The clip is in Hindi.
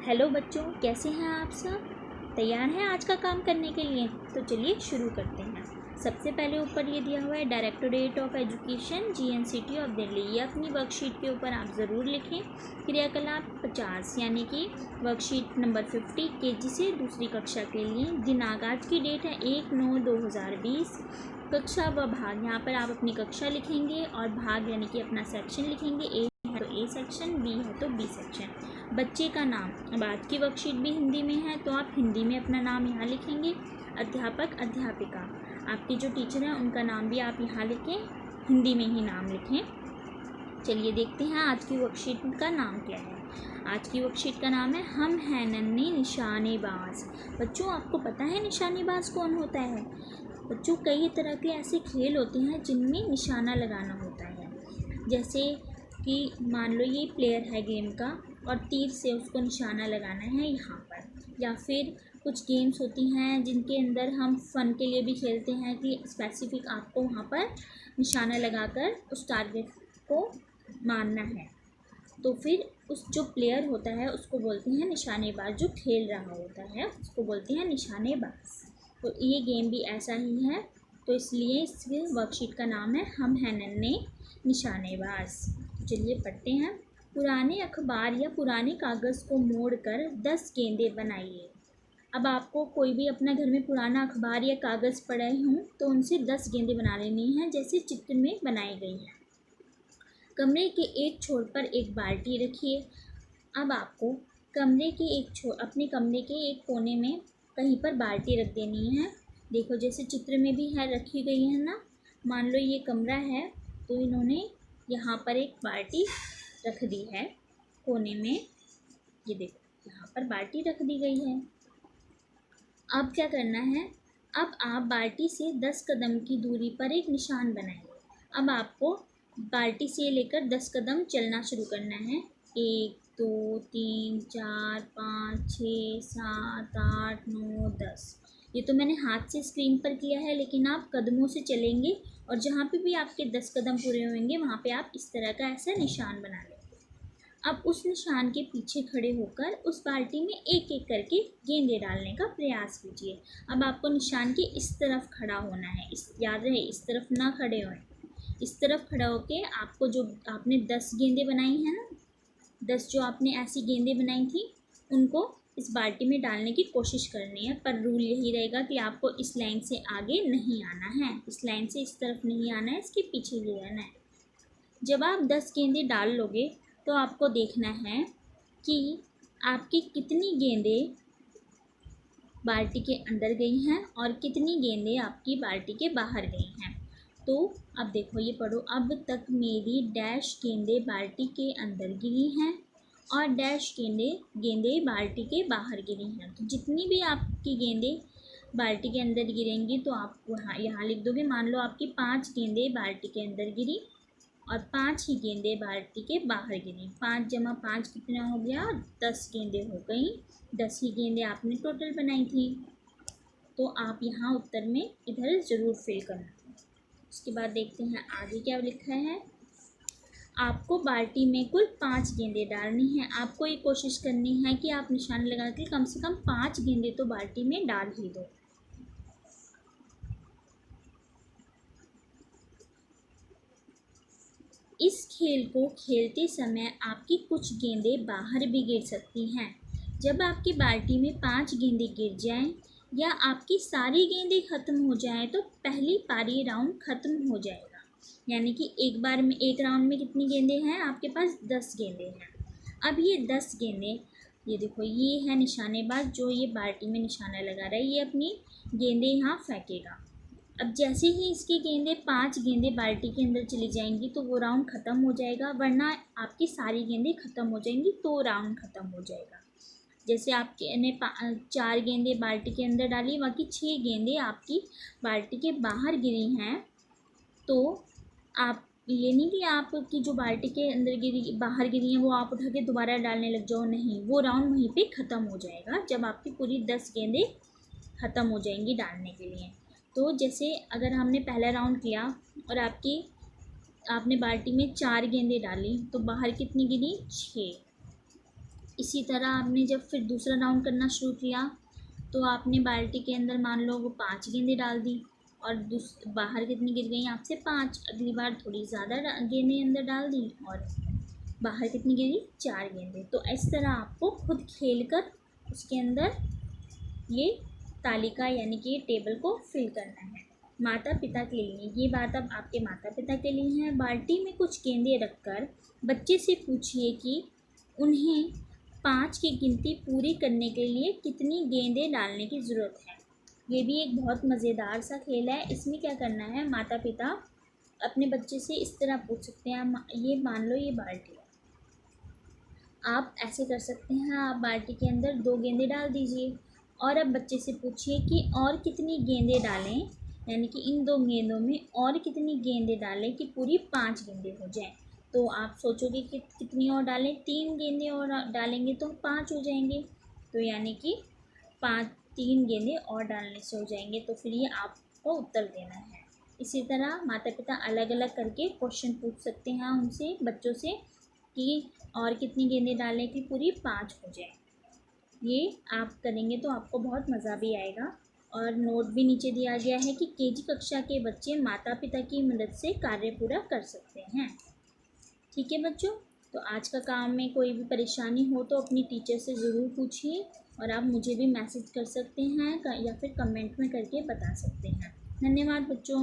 हेलो बच्चों, कैसे हैं आप सब? तैयार हैं आज का काम करने के लिए? तो चलिए शुरू करते हैं। सबसे पहले ऊपर ये दिया हुआ है directorate of education GNCT of Delhi. ये अपनी वर्कशीट के ऊपर आप ज़रूर लिखें। क्रियाकलाप 50 यानी कि वर्कशीट नंबर 50 KG से दूसरी कक्षा के लिए। दिनांक आज की डेट है 1/9/2020। कक्षा व भाग, यहाँ पर आप अपनी कक्षा लिखेंगे और भाग यानी कि अपना सेक्शन लिखेंगे। ए है तो ए सेक्शन, बी है तो बी सेक्शन। बच्चे का नाम, अब आज की वर्कशीट भी हिंदी में है तो आप हिंदी में अपना नाम यहाँ लिखेंगे। अध्यापक अध्यापिका, आपके जो टीचर हैं उनका नाम भी आप यहाँ लिखें, हिंदी में ही नाम लिखें। चलिए देखते हैं आज की वर्कशीट का नाम क्या है। आज की वर्कशीट का नाम है हम हैं नन्हे निशानेबाज। बच्चों, आपको पता है निशानेबाज कौन होता है? बच्चों, कई तरह के ऐसे खेल होते हैं जिनमें निशाना लगाना होता है। जैसे कि मान लो ये प्लेयर है गेम का और तीर से उसको निशाना लगाना है यहाँ पर। या फिर कुछ गेम्स होती हैं जिनके अंदर हम फ़न के लिए भी खेलते हैं कि स्पेसिफिक आपको वहाँ पर निशाना लगाकर उस टारगेट को मारना है। तो फिर उस जो प्लेयर होता है उसको बोलते हैं निशानेबाज। जो खेल रहा होता है उसको बोलते हैं निशानेबाज। तो ये गेम भी ऐसा ही है, तो इसलिए इसके वर्कशीट का नाम है हम हैं नन्हे निशानेबाज। चलिए पढ़ते हैं। पुराने अखबार या पुराने कागज़ को मोड़कर 10 गेंदें बनाइए। अब आपको कोई भी अपना घर में पुराना अखबार या कागज़ पड़े हों तो उनसे 10 गेंदें बना लेनी हैं, जैसे चित्र में बनाई गई है। कमरे के एक छोर पर एक बाल्टी रखिए। अब आपको कमरे के अपने कमरे के एक कोने में कहीं पर बाल्टी रख देनी है। देखो जैसे चित्र में भी है, रखी गई है ना। मान लो ये कमरा है तो इन्होंने यहाँ पर एक बाल्टी रख दी है कोने में। ये देखो यहाँ पर बाल्टी रख दी गई है। अब क्या करना है, अब आप बाल्टी से 10 कदम की दूरी पर एक निशान बनाएंगे। अब आपको बाल्टी से लेकर 10 कदम चलना शुरू करना है। 1 2 3 4 5 6 7 8 9 10। ये तो मैंने हाथ से स्क्रीन पर किया है, लेकिन आप कदमों से चलेंगे और जहाँ पे भी आपके 10 कदम पूरे होंगे वहाँ पे आप इस तरह का ऐसा निशान बना लेंगे। अब उस निशान के पीछे खड़े होकर उस बाल्टी में एक एक करके गेंदें डालने का प्रयास कीजिए। अब आपको निशान के इस तरफ खड़ा होना है, याद रहे इस तरफ ना खड़े हों। इस तरफ खड़ा होके आपको जो आपने 10 गेंदें बनाई हैं ना, 10 जो आपने ऐसी गेंदें बनाई थी उनको इस बाल्टी में डालने की कोशिश करनी है। पर रूल यही रहेगा कि आपको इस लाइन से आगे नहीं आना है, इस लाइन से इस तरफ नहीं आना है, इसके पीछे ही रहना है। जब आप 10 गेंदें डाल लोगे तो आपको देखना है कि आपकी कितनी गेंदें बाल्टी के अंदर गई हैं और कितनी गेंदें आपकी बाल्टी के बाहर गई हैं। तो अब देखो ये पढ़ो, अब तक मेरी डैश गेंदें बाल्टी के अंदर गिरी हैं और डैश गेंदें बाल्टी के बाहर गिरी हैं। तो जितनी भी आपकी गेंदें बाल्टी के अंदर गिरेंगी तो आप यहाँ लिख दोगे। मान लो आपकी 5 गेंदें बाल्टी के अंदर गिरी और 5 ही गेंदें बाल्टी के बाहर गिरी। 5 जमा 5 कितना हो गया? 10 गेंदें हो गई। 10 ही गेंदें आपने टोटल बनाई थी। तो आप यहाँ उत्तर में इधर ज़रूर फिल करना। उसके बाद देखते हैं आगे क्या लिखा है। आपको बाल्टी में कुल 5 गेंदें डालनी है। आपको ये कोशिश करनी है कि आप निशान लगा के कम से कम 5 गेंदें तो बाल्टी में डाल ही दो। इस खेल को खेलते समय आपकी कुछ गेंदें बाहर भी गिर सकती हैं। जब आपकी बाल्टी में 5 गेंदें गिर जाएं या आपकी सारी गेंदें ख़त्म हो जाएं तो पहली पारी राउंड ख़त्म हो जाएगा। यानी कि एक बार में एक राउंड में कितनी गेंदें हैं आपके पास? 10 गेंदें हैं। अब ये 10 गेंदें, ये देखो ये है निशानेबाज जो ये बाल्टी में निशाना लगा रहा है, ये अपनी गेंदें यहाँ फेंकेगा। अब जैसे ही इसकी गेंदें 5 गेंदें बाल्टी के अंदर चली जाएंगी तो वो राउंड ख़त्म हो जाएगा, वरना आपकी सारी गेंदें ख़त्म हो जाएंगी तो राउंड ख़त्म हो जाएगा। जैसे आपने 4 गेंदें बाल्टी के अंदर डाली, बाकी 6 गेंदें आपकी बाल्टी के बाहर गिरी हैं, तो आप ये नहीं कि आपकी जो बाल्टी के अंदर बाहर गिरी हैं वो आप उठा के दोबारा डालने लग जाओ, नहीं, वो राउंड वहीं पे ख़त्म हो जाएगा जब आपकी पूरी 10 गेंदें ख़त्म हो जाएंगी डालने के लिए। तो जैसे अगर हमने पहला राउंड किया और आपने बाल्टी में 4 गेंदें डाली तो बाहर कितनी गिरी? 6। इसी तरह आपने जब फिर दूसरा राउंड करना शुरू किया तो आपने बाल्टी के अंदर मान लो वो 5 गेंदें डाल दी और बाहर कितनी गिर गई आपसे 5। अगली बार थोड़ी ज़्यादा गेंदें अंदर डाल दी और बाहर कितनी गिरी 4 गेंदें। तो इस तरह आपको खुद खेल कर उसके अंदर ये तालिका यानी कि ये टेबल को फिल करना है। माता पिता के लिए, ये बात अब आपके माता पिता के लिए है। बाल्टी में कुछ गेंदें रखकर बच्चे से पूछिए कि उन्हें 5 की गिनती पूरी करने के लिए कितनी गेंदें डालने की ज़रूरत है। ये भी एक बहुत मज़ेदार सा खेल है। इसमें क्या करना है, माता पिता अपने बच्चे से इस तरह पूछ सकते हैं, ये मान लो ये बाल्टी है, आप ऐसे कर सकते हैं, आप बाल्टी के अंदर 2 गेंदें डाल दीजिए और अब बच्चे से पूछिए कि और कितनी गेंदें डालें, यानी कि इन 2 गेंदों में और कितनी गेंदें डालें कि पूरी 5 गेंदें हो जाएं। तो आप सोचोगे कि कितनी और डालें, 3 गेंदें और डालेंगे तो 5 हो जाएंगे, तो यानी कि 3 गेंदें और डालने से हो जाएंगे। तो फिर ये आपको उत्तर देना है। इसी तरह माता पिता अलग अलग करके क्वेश्चन पूछ सकते हैं उनसे, बच्चों से, कि और कितनी गेंदें डालें कि पूरी 5 हो जाए। ये आप करेंगे तो आपको बहुत मज़ा भी आएगा। और नोट भी नीचे दिया गया है कि केजी कक्षा के बच्चे माता पिता की मदद से कार्य पूरा कर सकते हैं। ठीक है बच्चों, तो आज का काम में कोई भी परेशानी हो तो अपनी टीचर से ज़रूर पूछिए और आप मुझे भी मैसेज कर सकते हैं या फिर कमेंट में करके बता सकते हैं। धन्यवाद बच्चों।